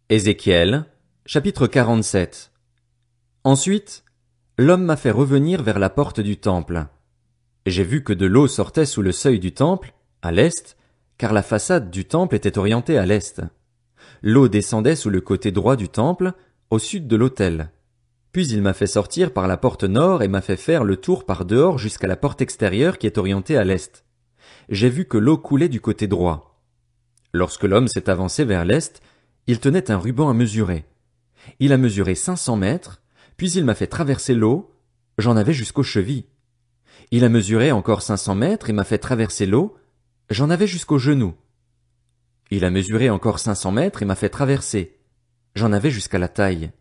Ézéchiel, chapitre 47. Ensuite, l'homme m'a fait revenir vers la porte du temple. J'ai vu que de l'eau sortait sous le seuil du temple, à l'est, car la façade du temple était orientée à l'est. L'eau descendait sous le côté droit du temple, au sud de l'autel. Puis il m'a fait sortir par la porte nord et m'a fait faire le tour par dehors jusqu'à la porte extérieure qui est orientée à l'est. J'ai vu que l'eau coulait du côté droit. Lorsque l'homme s'est avancé vers l'est, il tenait un ruban à mesurer. Il a mesuré 500 mètres, puis il m'a fait traverser l'eau, j'en avais jusqu'aux chevilles. Il a mesuré encore 500 mètres et m'a fait traverser l'eau, j'en avais jusqu'aux genoux. Il a mesuré encore 500 mètres et m'a fait traverser, j'en avais jusqu'à la taille.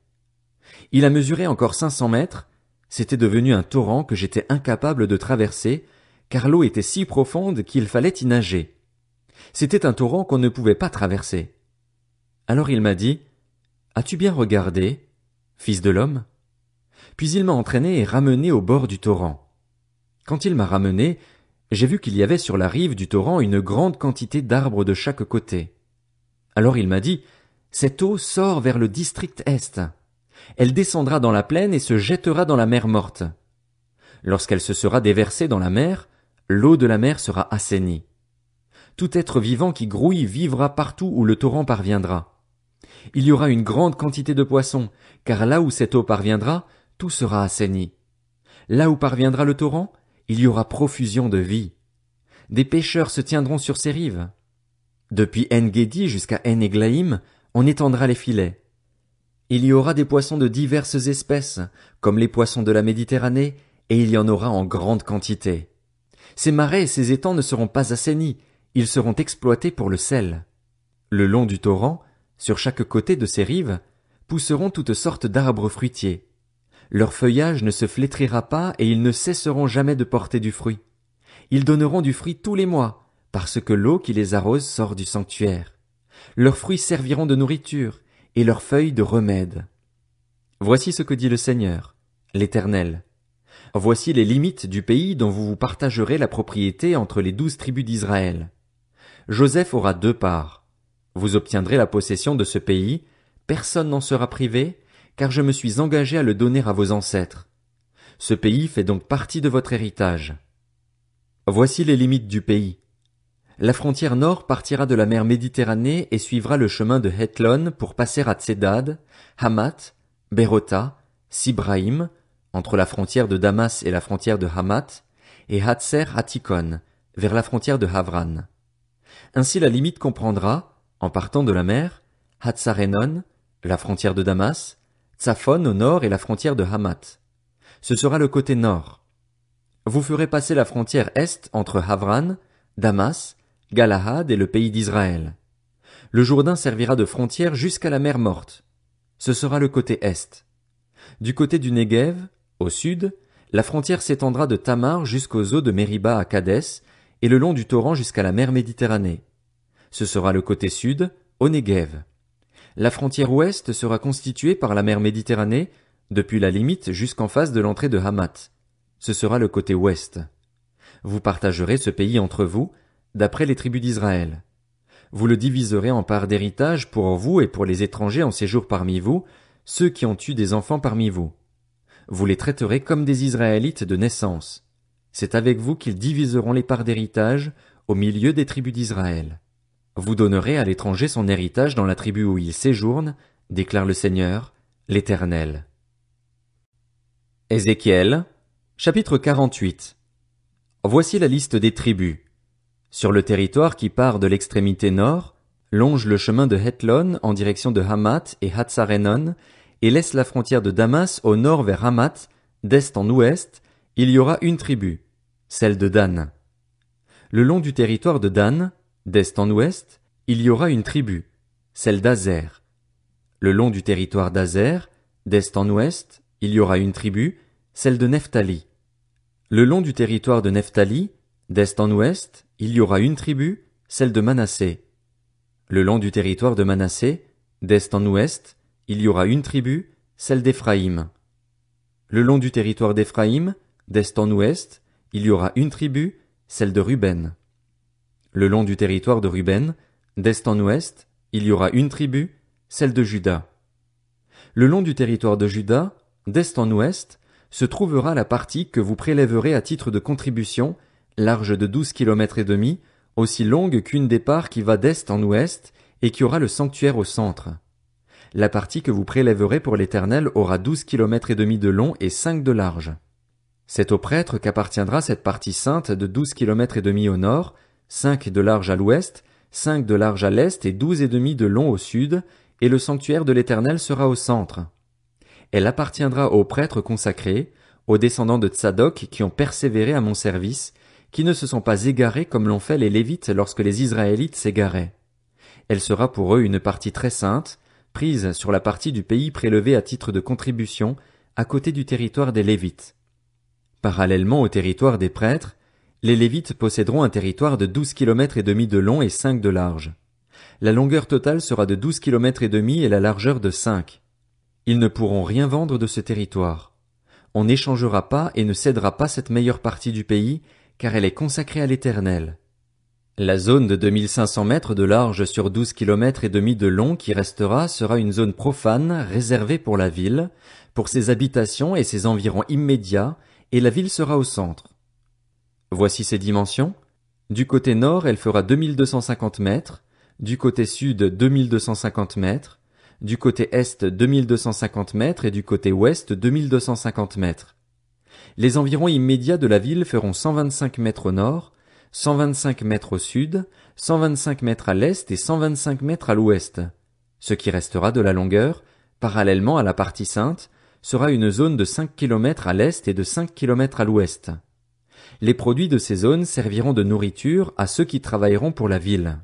Il a mesuré encore 500 mètres, c'était devenu un torrent que j'étais incapable de traverser, car l'eau était si profonde qu'il fallait y nager. C'était un torrent qu'on ne pouvait pas traverser. Alors il m'a dit, « As-tu bien regardé, fils de l'homme ?» Puis il m'a entraîné et ramené au bord du torrent. Quand il m'a ramené, j'ai vu qu'il y avait sur la rive du torrent une grande quantité d'arbres de chaque côté. Alors il m'a dit, « Cette eau sort vers le district est. Elle descendra dans la plaine et se jettera dans la mer morte. Lorsqu'elle se sera déversée dans la mer, l'eau de la mer sera assainie. Tout être vivant qui grouille vivra partout où le torrent parviendra. Il y aura une grande quantité de poissons, car là où cette eau parviendra, tout sera assaini. Là où parviendra le torrent, il y aura profusion de vie. Des pêcheurs se tiendront sur ses rives. Depuis En-Guédi jusqu'à En-Églaïm, on étendra les filets. Il y aura des poissons de diverses espèces, comme les poissons de la Méditerranée, et il y en aura en grande quantité. Ces marais et ces étangs ne seront pas assainis, ils seront exploités pour le sel. Le long du torrent, sur chaque côté de ses rives, pousseront toutes sortes d'arbres fruitiers. Leur feuillage ne se flétrira pas et ils ne cesseront jamais de porter du fruit. Ils donneront du fruit tous les mois, parce que l'eau qui les arrose sort du sanctuaire. Leurs fruits serviront de nourriture, et leurs feuilles de remède. Voici ce que dit le Seigneur, l'Éternel. Voici les limites du pays dont vous vous partagerez la propriété entre les 12 tribus d'Israël. Joseph aura 2 parts. Vous obtiendrez la possession de ce pays, personne n'en sera privé, car je me suis engagé à le donner à vos ancêtres. Ce pays fait donc partie de votre héritage. Voici les limites du pays. La frontière nord partira de la mer Méditerranée et suivra le chemin de Hethlon pour passer à Tsedad, Hamath, Bérota, Sibraïm, entre la frontière de Damas et la frontière de Hamath, et Hatser Hatikon, vers la frontière de Havran. Ainsi la limite comprendra, en partant de la mer, Hatsarenon, la frontière de Damas, Tsaphon au nord et la frontière de Hamath. Ce sera le côté nord. Vous ferez passer la frontière est entre Havran, Damas, Galahad et le pays d'Israël. Le Jourdain servira de frontière jusqu'à la mer morte. Ce sera le côté est. Du côté du Negev, au sud, la frontière s'étendra de Tamar jusqu'aux eaux de Mériba à Kadès et le long du torrent jusqu'à la mer Méditerranée. Ce sera le côté sud, au Negev. La frontière ouest sera constituée par la mer Méditerranée, depuis la limite jusqu'en face de l'entrée de Hamath. Ce sera le côté ouest. Vous partagerez ce pays entre vous, d'après les tribus d'Israël. Vous le diviserez en parts d'héritage pour vous et pour les étrangers en séjour parmi vous, ceux qui ont eu des enfants parmi vous. Vous les traiterez comme des Israélites de naissance. C'est avec vous qu'ils diviseront les parts d'héritage au milieu des tribus d'Israël. Vous donnerez à l'étranger son héritage dans la tribu où il séjourne, déclare le Seigneur, l'Éternel. Ézéchiel, chapitre 48. Voici la liste des tribus. Sur le territoire qui part de l'extrémité nord, longe le chemin de Hethlon en direction de Hamath et Hatsarenon, et laisse la frontière de Damas au nord vers Hamath, d'est en ouest, il y aura une tribu, celle de Dan. Le long du territoire de Dan, d'est en ouest, il y aura une tribu, celle d'Azer. Le long du territoire d'Azer, d'est en ouest, il y aura une tribu, celle de Nephtali. Le long du territoire de Nephtali, d'est en ouest, il y aura une tribu, celle de Manassé. Le long du territoire de Manassé, d'est en ouest, il y aura une tribu, celle d'Éphraïm. Le long du territoire d'Éphraïm, d'est en ouest, il y aura une tribu, celle de Ruben. Le long du territoire de Ruben, d'est en ouest, il y aura une tribu, celle de Juda. Le long du territoire de Juda, d'est en ouest, se trouvera la partie que vous prélèverez à titre de contribution, large de 12 kilomètres et demi, aussi longue qu'une des parts qui va d'est en ouest, et qui aura le sanctuaire au centre. La partie que vous prélèverez pour l'Éternel aura 12 kilomètres et demi de long et 5 de large. C'est au prêtre qu'appartiendra cette partie sainte de 12 kilomètres et demi au nord, 5 de large à l'ouest, 5 de large à l'est et 12 et demi de long au sud, et le sanctuaire de l'Éternel sera au centre. Elle appartiendra aux prêtres consacrés, aux descendants de Tsadok qui ont persévéré à mon service, qui ne se sont pas égarés comme l'ont fait les Lévites lorsque les Israélites s'égaraient. Elle sera pour eux une partie très sainte, prise sur la partie du pays prélevée à titre de contribution, à côté du territoire des Lévites. Parallèlement au territoire des prêtres, les Lévites posséderont un territoire de 12 kilomètres et demi de long et 5 de large. La longueur totale sera de 12 kilomètres et demi et la largeur de 5. Ils ne pourront rien vendre de ce territoire. On n'échangera pas et ne cédera pas cette meilleure partie du pays, car elle est consacrée à l'Éternel. La zone de 2500 mètres de large sur 12 kilomètres et demi de long qui restera sera une zone profane réservée pour la ville, pour ses habitations et ses environs immédiats, et la ville sera au centre. Voici ses dimensions. Du côté nord, elle fera 2250 mètres, du côté sud 2250 mètres, du côté est 2250 mètres et du côté ouest 2250 mètres. Les environs immédiats de la ville feront 125 mètres au nord, 125 mètres au sud, 125 mètres à l'est et 125 mètres à l'ouest. Ce qui restera de la longueur, parallèlement à la partie sainte, sera une zone de 5 kilomètres à l'est et de 5 kilomètres à l'ouest. Les produits de ces zones serviront de nourriture à ceux qui travailleront pour la ville.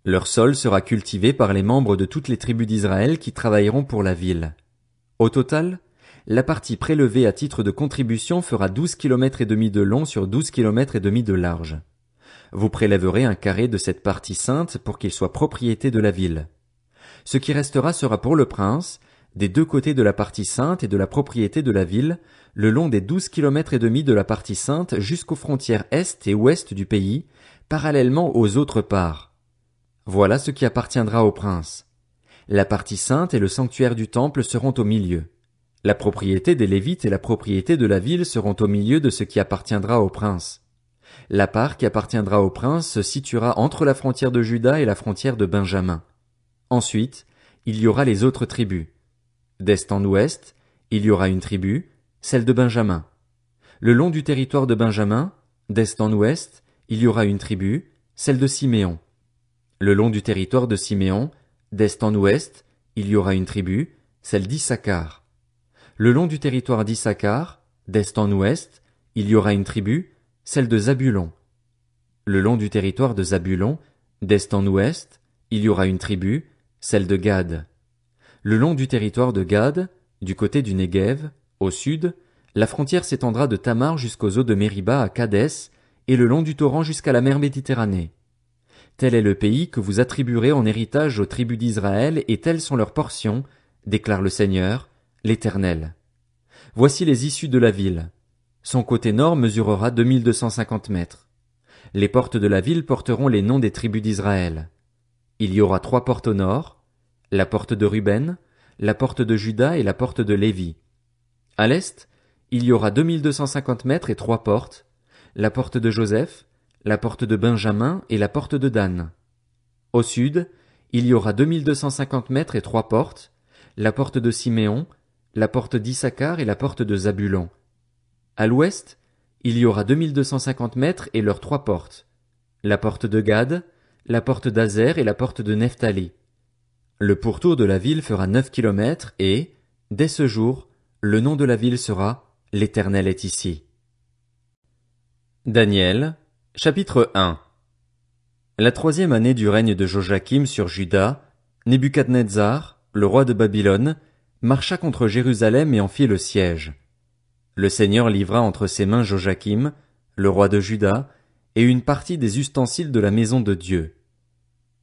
Leur sol sera cultivé par les membres de toutes les tribus d'Israël qui travailleront pour la ville. Au total, la partie prélevée à titre de contribution fera 12 kilomètres et demi de long sur 12 kilomètres et demi de large. Vous prélèverez un carré de cette partie sainte pour qu'il soit propriété de la ville. Ce qui restera sera pour le prince, des deux côtés de la partie sainte et de la propriété de la ville, le long des 12 kilomètres et demi de la partie sainte jusqu'aux frontières est et ouest du pays, parallèlement aux autres parts. Voilà ce qui appartiendra au prince. La partie sainte et le sanctuaire du temple seront au milieu. La propriété des Lévites et la propriété de la ville seront au milieu de ce qui appartiendra au prince. La part qui appartiendra au prince se situera entre la frontière de Juda et la frontière de Benjamin. Ensuite, il y aura les autres tribus. D'est en ouest, il y aura une tribu, celle de Benjamin. Le long du territoire de Benjamin, d'est en ouest, il y aura une tribu, celle de Siméon. Le long du territoire de Siméon, d'est en ouest, il y aura une tribu, celle d'Issachar. Le long du territoire d'Issachar, d'est en ouest, il y aura une tribu, celle de Zabulon. Le long du territoire de Zabulon, d'est en ouest, il y aura une tribu, celle de Gad. Le long du territoire de Gad, du côté du Néguev, au sud, la frontière s'étendra de Tamar jusqu'aux eaux de Mériba à Kadès, et le long du torrent jusqu'à la mer Méditerranée. Tel est le pays que vous attribuerez en héritage aux tribus d'Israël, et telles sont leurs portions, déclare le Seigneur, l'Éternel. Voici les issues de la ville. Son côté nord mesurera 2250 mètres. Les portes de la ville porteront les noms des tribus d'Israël. Il y aura 3 portes au nord, la porte de Ruben, la porte de Juda et la porte de Lévi. À l'est, il y aura 2250 mètres et 3 portes, la porte de Joseph, la porte de Benjamin et la porte de Dan. Au sud, il y aura 2250 mètres et 3 portes, la porte de Siméon, la porte d'Issachar et la porte de Zabulon. À l'ouest, il y aura 2250 mètres et leurs 3 portes, la porte de Gad, la porte d'Azer et la porte de Nephtali. Le pourtour de la ville fera 9 kilomètres et, dès ce jour, le nom de la ville sera « L'Éternel est ici ». Daniel, chapitre 1. La 3e année du règne de Joachim sur Juda, Nebuchadnezzar, le roi de Babylone, marcha contre Jérusalem et en fit le siège. Le Seigneur livra entre ses mains Joachim, le roi de Juda, et une partie des ustensiles de la maison de Dieu.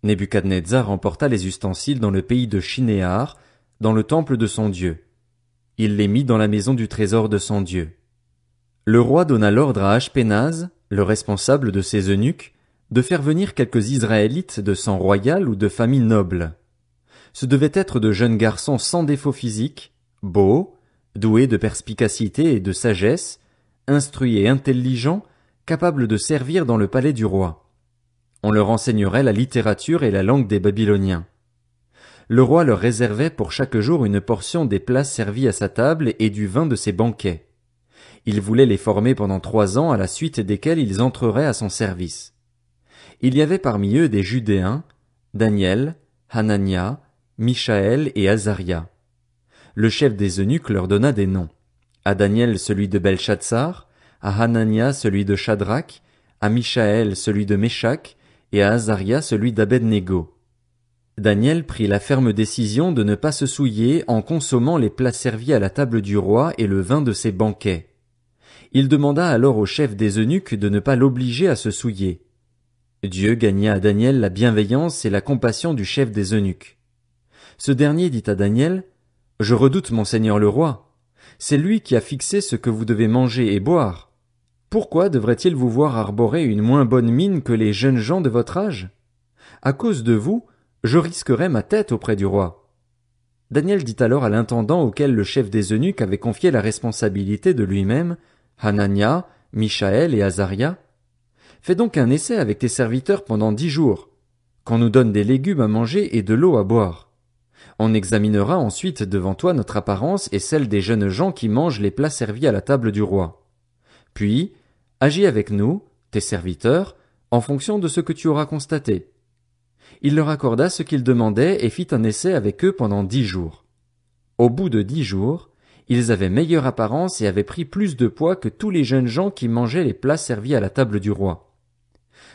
Nebuchadnezzar emporta les ustensiles dans le pays de Shinéar, dans le temple de son Dieu. Il les mit dans la maison du trésor de son Dieu. Le roi donna l'ordre à Ashpénaz, le responsable de ses eunuques, de faire venir quelques Israélites de sang royal ou de famille noble. Ce devaient être de jeunes garçons sans défaut physique, beaux, doués de perspicacité et de sagesse, instruits et intelligents, capables de servir dans le palais du roi. On leur enseignerait la littérature et la langue des Babyloniens. Le roi leur réservait pour chaque jour une portion des plats servis à sa table et du vin de ses banquets. Il voulait les former pendant 3 ans à la suite desquels ils entreraient à son service. Il y avait parmi eux des Judéens, Daniel, Hanania, Mishaël et Azaria. Le chef des eunuques leur donna des noms. À Daniel celui de Belchatsar, à Hanania celui de Shadrach, à Mishaël celui de Méshach, et à Azaria celui d'Abed-Négo. Daniel prit la ferme décision de ne pas se souiller en consommant les plats servis à la table du roi et le vin de ses banquets. Il demanda alors au chef des eunuques de ne pas l'obliger à se souiller. Dieu gagna à Daniel la bienveillance et la compassion du chef des eunuques. Ce dernier dit à Daniel, « Je redoute mon seigneur le roi. C'est lui qui a fixé ce que vous devez manger et boire. Pourquoi devrait-il vous voir arborer une moins bonne mine que les jeunes gens de votre âge? À cause de vous, je risquerais ma tête auprès du roi. » Daniel dit alors à l'intendant auquel le chef des eunuques avait confié la responsabilité de lui-même, Hanania, Mishaël et Azaria, « Fais donc un essai avec tes serviteurs pendant 10 jours, qu'on nous donne des légumes à manger et de l'eau à boire. On examinera ensuite devant toi notre apparence et celle des jeunes gens qui mangent les plats servis à la table du roi. Puis, agis avec nous, tes serviteurs, en fonction de ce que tu auras constaté. » Il leur accorda ce qu'ils demandaient et fit un essai avec eux pendant 10 jours. Au bout de 10 jours, ils avaient meilleure apparence et avaient pris plus de poids que tous les jeunes gens qui mangeaient les plats servis à la table du roi.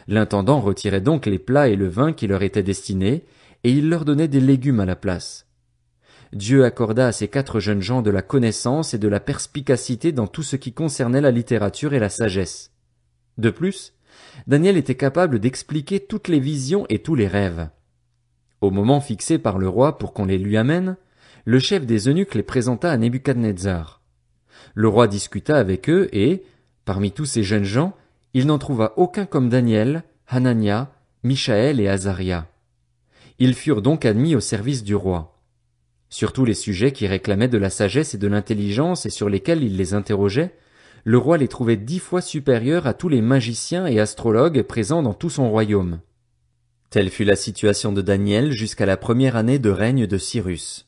L'intendant retirait donc les plats et le vin qui leur étaient destinés, et il leur donnait des légumes à la place. Dieu accorda à ces 4 jeunes gens de la connaissance et de la perspicacité dans tout ce qui concernait la littérature et la sagesse. De plus, Daniel était capable d'expliquer toutes les visions et tous les rêves. Au moment fixé par le roi pour qu'on les lui amène, le chef des eunuques les présenta à Nebuchadnezzar. Le roi discuta avec eux et, parmi tous ces jeunes gens, il n'en trouva aucun comme Daniel, Hanania, Mishaël et Azaria. Ils furent donc admis au service du roi. Sur tous les sujets qui réclamaient de la sagesse et de l'intelligence et sur lesquels il les interrogeait, le roi les trouvait 10 fois supérieurs à tous les magiciens et astrologues présents dans tout son royaume. Telle fut la situation de Daniel jusqu'à la première année de règne de Cyrus.